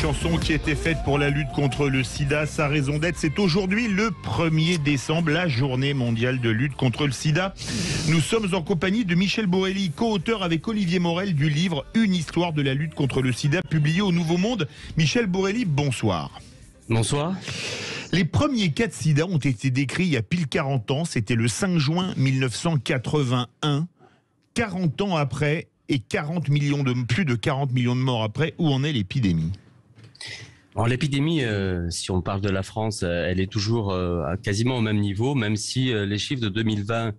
chanson qui était faite pour la lutte contre le sida. Sa raison d'être, c'est aujourd'hui le 1er décembre, la journée mondiale de lutte contre le sida. Nous sommes en compagnie de Michel Borelli, co-auteur avec Olivier Morel du livre Une histoire de la lutte contre le sida, publié au Nouveau Monde. Michel Borelli, bonsoir. Bonsoir. Les premiers cas de sida ont été décrits il y a pile 40 ans, c'était le 5 juin 1981. 40 ans après et plus de 40 millions de morts après, où en est l'épidémie ? Alors l'épidémie, si on parle de la France, elle est toujours quasiment au même niveau, même si les chiffres de 2020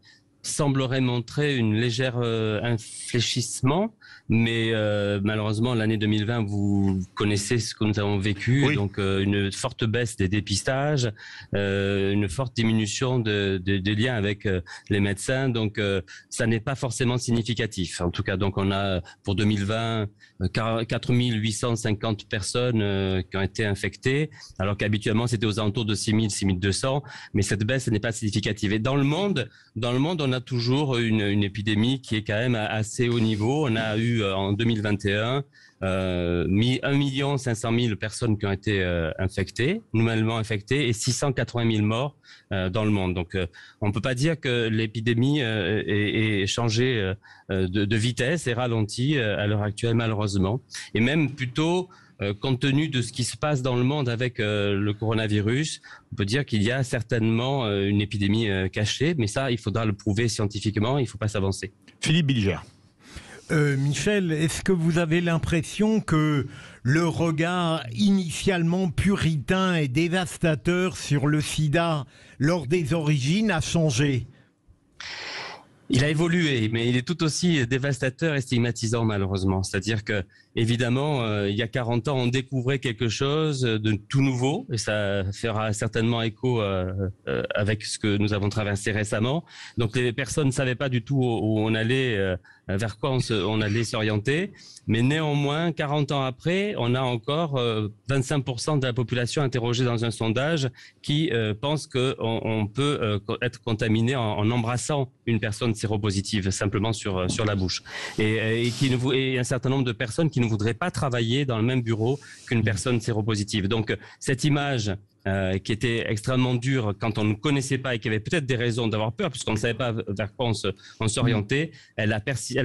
sembleraient montrer une légère infléchissement, mais malheureusement l'année 2020, vous connaissez ce que nous avons vécu, oui. Donc une forte baisse des dépistages, une forte diminution des liens avec les médecins, donc ça n'est pas forcément significatif. En tout cas, donc on a pour 2020 4850 personnes qui ont été infectées, alors qu'habituellement c'était aux alentours de 6000, 6200, mais cette baisse n'est pas significative. Et dans le monde, on a toujours une épidémie qui est quand même à assez haut niveau. On a eu en 2021 1 500 000 personnes qui ont été infectées, nouvellement infectées, et 680 000 morts dans le monde. Donc on ne peut pas dire que l'épidémie est changée de vitesse et ralentie à l'heure actuelle, malheureusement. Et même plutôt, compte tenu de ce qui se passe dans le monde avec le coronavirus, on peut dire qu'il y a certainement une épidémie cachée, mais ça, il faudra le prouver scientifiquement, il ne faut pas s'avancer. Philippe Bilger. Michel, est-ce que vous avez l'impression que le regard initialement puritain et dévastateur sur le sida lors des origines a changé ? Il a évolué, mais il est tout aussi dévastateur et stigmatisant, malheureusement. C'est-à-dire que, évidemment, il y a 40 ans, on découvrait quelque chose de tout nouveau, et ça fera certainement écho avec ce que nous avons traversé récemment. Donc, les personnes ne savaient pas du tout où on allait, vers quoi on allait s'orienter. Mais néanmoins, 40 ans après, on a encore 25% de la population interrogée dans un sondage qui pense qu'on peut être contaminé en embrassant une personne séropositive simplement sur la bouche, et un certain nombre de personnes qui ne voudraient pas travailler dans le même bureau qu'une personne séropositive. Donc cette image qui était extrêmement dure quand on ne connaissait pas et qui avait peut-être des raisons d'avoir peur puisqu'on ne savait pas vers quoi on s'orientait, elle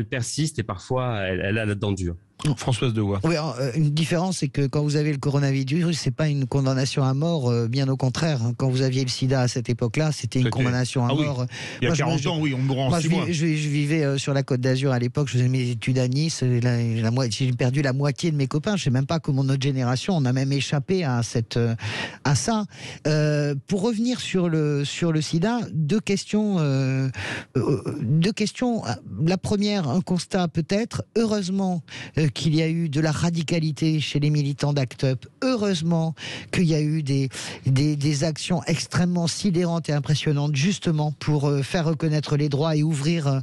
persiste et parfois elle a la dent dure. Françoise Devoix. Oui, une différence, c'est que quand vous avez le coronavirus, c'est pas une condamnation à mort, bien au contraire. Quand vous aviez le sida à cette époque-là, c'était une condamnation à mort. Oui. Il y a 40 ans, oui, on mourra en 6 mois. Je vivais sur la Côte d'Azur à l'époque, je faisais mes études à Nice, j'ai perdu la moitié de mes copains. Je sais même pas comment notre génération, on a même échappé à ça. Pour revenir sur le sida, deux questions. La première, un constat peut-être. Heureusement qu'il y a eu de la radicalité chez les militants d'ACT UP. Heureusement qu'il y a eu des actions extrêmement sidérantes et impressionnantes justement pour faire reconnaître les droits et ouvrir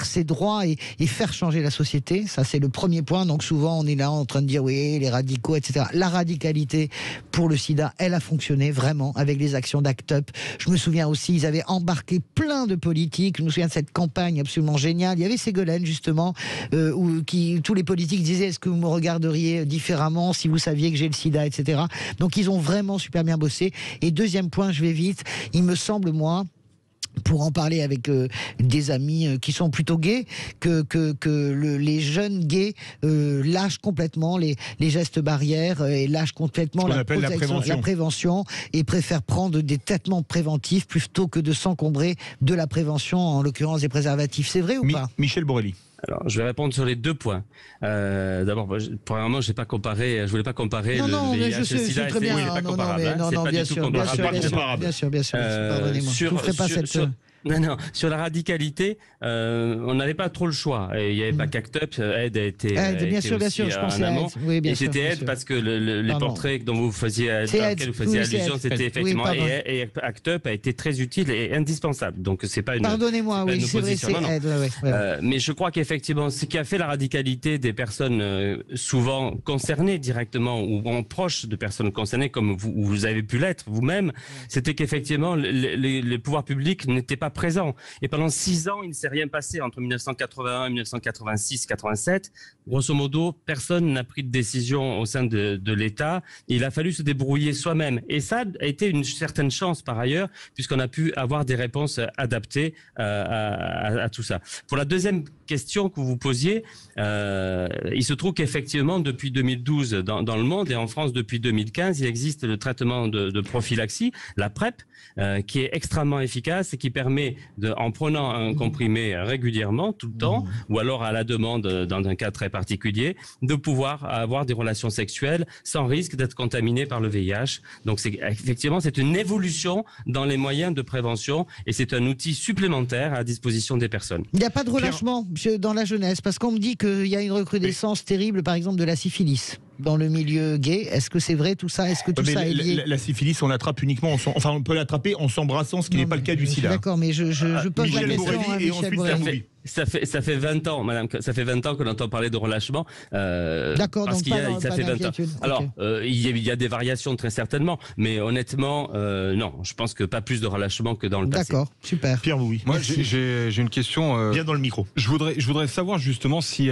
ces droits et faire changer la société. Ça, c'est le premier point. Donc souvent, on est là en train de dire oui, les radicaux, etc. La radicalité pour le sida, elle a fonctionné vraiment avec les actions d'ACT UP. Je me souviens aussi, ils avaient embarqué plein de politiques. Je me souviens de cette campagne absolument géniale. Il y avait Ségolène, justement, où tous les politiques disaient est-ce que vous me regarderiez différemment si vous saviez que j'ai le sida, etc. Donc ils ont vraiment super bien bossé. Et deuxième point, je vais vite, il me semble, moi, pour en parler avec des amis qui sont plutôt gays, les jeunes gays lâchent complètement les gestes barrières et lâchent complètement la prévention et préfèrent prendre des traitements préventifs plutôt que de s'encombrer de la prévention, en l'occurrence des préservatifs. C'est vrai ou pas ? Michel Borelli. Alors, je vais répondre sur les 2 points. D'abord, premièrement, je voulais pas comparer le VIH et le sida. Très bien. C'est pas comparable. C'est pas du tout comparable. Bien sûr. Pardonnez-moi. Je ne ferai pas cette... Non, sur la radicalité, on n'avait pas trop le choix. Et il n'y avait pas qu'ACT UP, Aide a été bien sûr, je pensais à Aide. Oui, bien sûr. Et c'était Aide parce que les portraits dont vous faisiez allusion, c'était effectivement et ACT UP a été très utile et indispensable. Donc c'est pas une. Pardonnez-moi, oui, c'est vrai, c'est Aide. Mais je crois qu'effectivement, ce qui a fait la radicalité des personnes souvent concernées directement ou proches de personnes concernées, comme vous avez pu l'être vous-même, c'était qu'effectivement les pouvoirs publics n'étaient pas présent. Et pendant 6 ans, il ne s'est rien passé entre 1981, 1986, 87. Grosso modo, personne n'a pris de décision au sein de l'État. Il a fallu se débrouiller soi-même. Et ça a été une certaine chance par ailleurs, puisqu'on a pu avoir des réponses adaptées à tout ça. Pour la deuxième question que vous posiez, il se trouve qu'effectivement, depuis 2012, dans le monde et en France depuis 2015, il existe le traitement de prophylaxie, la PrEP, qui est extrêmement efficace et qui permet, en prenant un comprimé régulièrement, tout le temps, ou alors à la demande dans un cas très particulier, de pouvoir avoir des relations sexuelles sans risque d'être contaminé par le VIH. Donc effectivement, c'est une évolution dans les moyens de prévention et c'est un outil supplémentaire à disposition des personnes. Il n'y a pas de relâchement dans la jeunesse, parce qu'on me dit qu'il y a une recrudescence terrible, par exemple, de la syphilis dans le milieu gay. Est-ce que c'est vrai tout ça? Est-ce que tout ça est lié? La syphilis, on l'attrape uniquement, on peut l'attraper en s'embrassant, ce qui n'est pas le cas du sida. D'accord, mais je pose la question à Michel Borelli. Ça fait 20 ans, madame, ça fait 20 ans qu'on entend parler de relâchement. D'accord, parce donc ça fait 20 ans. Alors, il y a des variations très certainement, mais honnêtement, non, je pense que pas plus de relâchement que dans le passé. D'accord, super. Pierre, oui. Moi, j'ai une question. Bien dans le micro. Je voudrais savoir justement si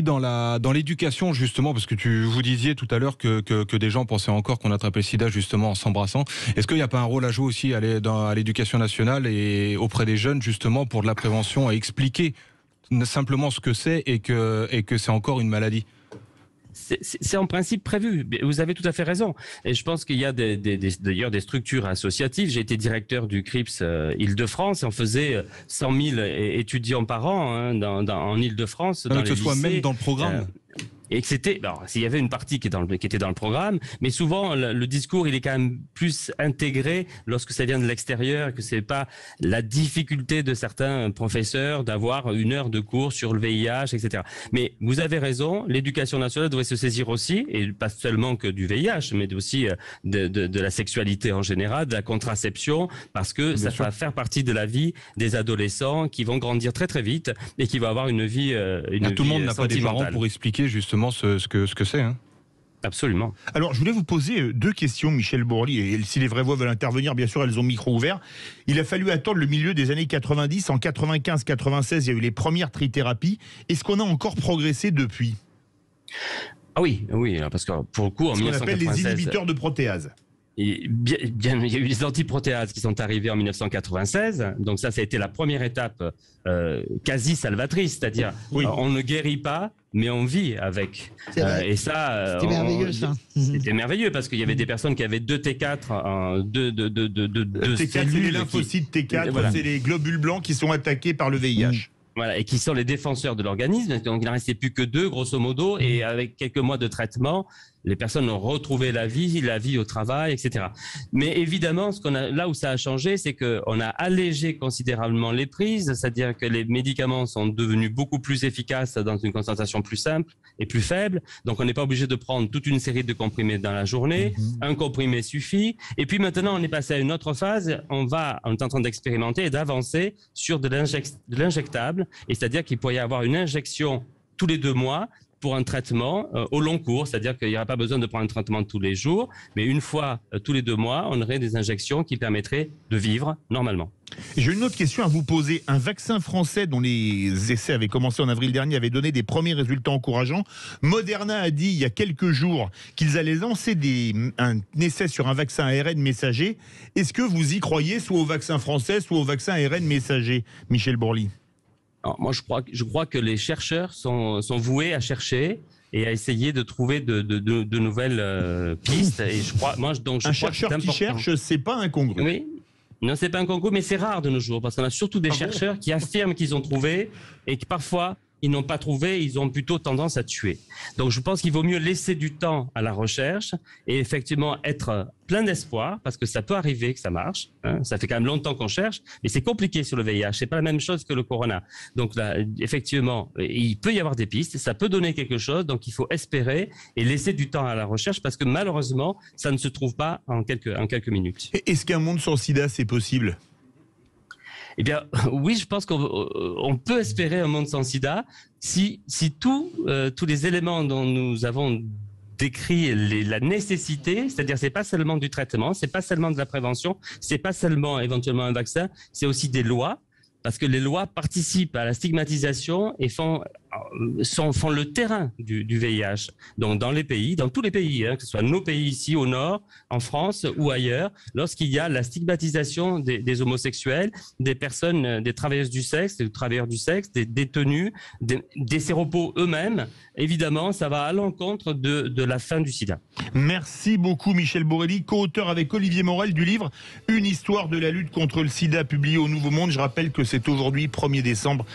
dans l'éducation justement, parce que vous disiez tout à l'heure que des gens pensaient encore qu'on attrapait le sida justement en s'embrassant. Est-ce qu'il n'y a pas un rôle à jouer aussi à l'éducation nationale et auprès des jeunes justement pour de la prévention, à expliquer simplement ce que c'est et que c'est encore une maladie? C'est en principe prévu. Vous avez tout à fait raison. Et je pense qu'il y a d'ailleurs des structures associatives. J'ai été directeur du CRIPS Île-de-France et on faisait 100 000 étudiants par an en Île-de-France. Que ce soit même dans le programme. Et que s'il y avait une partie qui était dans le programme, mais souvent le discours il est quand même plus intégré lorsque ça vient de l'extérieur, et que c'est pas la difficulté de certains professeurs d'avoir 1 heure de cours sur le VIH, etc. Mais vous avez raison, l'éducation nationale devrait se saisir aussi, et pas seulement que du VIH, mais aussi de la sexualité en général, de la contraception, parce que ça va faire partie de la vie des adolescents qui vont grandir très très vite et qui vont avoir une vie tout le monde n'a pas des parents pour expliquer justement ce que c'est. Absolument. Alors, je voulais vous poser 2 questions, Michel Borelli, et si les vraies voix veulent intervenir, bien sûr, elles ont micro ouvert. Il a fallu attendre le milieu des années 90. En 95-96, il y a eu les premières trithérapies. Est-ce qu'on a encore progressé depuis? Ah oui, parce que pour le coup, en 1996... Ce qu'on appelle les inhibiteurs de protéase. Il y a eu les antiprotéases qui sont arrivées en 1996, donc ça a été la première étape quasi salvatrice, c'est-à-dire on ne guérit pas, mais on vit avec. Et ça, c'était merveilleux, ça. C'était merveilleux parce qu'il y avait des personnes qui avaient 2 T4, T4, c'est les lymphocytes T4, voilà. C'est les globules blancs qui sont attaqués par le VIH. Voilà, et qui sont les défenseurs de l'organisme. Donc, il n'en restait plus que 2, grosso modo. Et avec quelques mois de traitement, les personnes ont retrouvé la vie au travail, etc. Mais évidemment, là où ça a changé, c'est qu'on a allégé considérablement les prises, c'est-à-dire que les médicaments sont devenus beaucoup plus efficaces dans une concentration plus simple et plus faible. Donc, on n'est pas obligé de prendre toute une série de comprimés dans la journée. Un comprimé suffit. Et puis maintenant, on est passé à une autre phase. On est en train d'expérimenter et d'avancer sur de l'injectable. Et c'est-à-dire qu'il pourrait y avoir une injection tous les 2 mois pour un traitement au long cours, c'est-à-dire qu'il n'y aura pas besoin de prendre un traitement tous les jours, mais une fois tous les 2 mois, on aurait des injections qui permettraient de vivre normalement. J'ai une autre question à vous poser. Un vaccin français dont les essais avaient commencé en avril dernier avait donné des premiers résultats encourageants. Moderna a dit il y a quelques jours qu'ils allaient lancer un essai sur un vaccin ARN messager. Est-ce que vous y croyez, soit au vaccin français, soit au vaccin ARN messager, Michel Borelli? Alors, moi, je crois que les chercheurs sont voués à chercher et à essayer de trouver de nouvelles pistes. Et je crois, un chercheur qui cherche, c'est pas incongru. Oui. Non, c'est pas incongru, mais c'est rare de nos jours parce qu'on a surtout des chercheurs qui affirment qu'ils ont trouvé et qui parfois ils n'ont pas trouvé, ils ont plutôt tendance à tuer. Donc je pense qu'il vaut mieux laisser du temps à la recherche et effectivement être plein d'espoir parce que ça peut arriver que ça marche. Ça fait quand même longtemps qu'on cherche, mais c'est compliqué sur le VIH. C'est pas la même chose que le corona. Donc là, effectivement, il peut y avoir des pistes, ça peut donner quelque chose. Donc il faut espérer et laisser du temps à la recherche parce que malheureusement, ça ne se trouve pas en quelques minutes. Est-ce qu'un monde sans SIDA, c'est possible ? Eh bien, oui, je pense qu'on peut espérer un monde sans sida si tous les éléments dont nous avons décrit la nécessité, c'est-à-dire c'est pas seulement du traitement, c'est pas seulement de la prévention, c'est pas seulement éventuellement un vaccin, c'est aussi des lois. Parce que les lois participent à la stigmatisation et font le terrain du VIH. Donc dans les pays, dans tous les pays, que ce soit nos pays ici au nord, en France ou ailleurs, lorsqu'il y a la stigmatisation des homosexuels, des personnes, des travailleuses du sexe, des travailleurs du sexe, des détenus, des séropos eux-mêmes, évidemment, ça va à l'encontre de la fin du sida. Merci beaucoup Michel Borelli, co-auteur avec Olivier Morel du livre Une histoire de la lutte contre le sida, publié au Nouveau Monde. Je rappelle que c'est aujourd'hui, 1er décembre,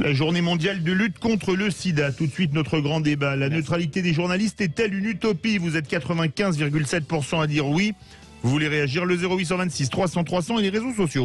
la journée mondiale de lutte contre le sida. Tout de suite, notre grand débat. La neutralité des journalistes est-elle une utopie? Vous êtes 95,7% à dire oui. Vous voulez réagir? Le 0826 300 300 et les réseaux sociaux.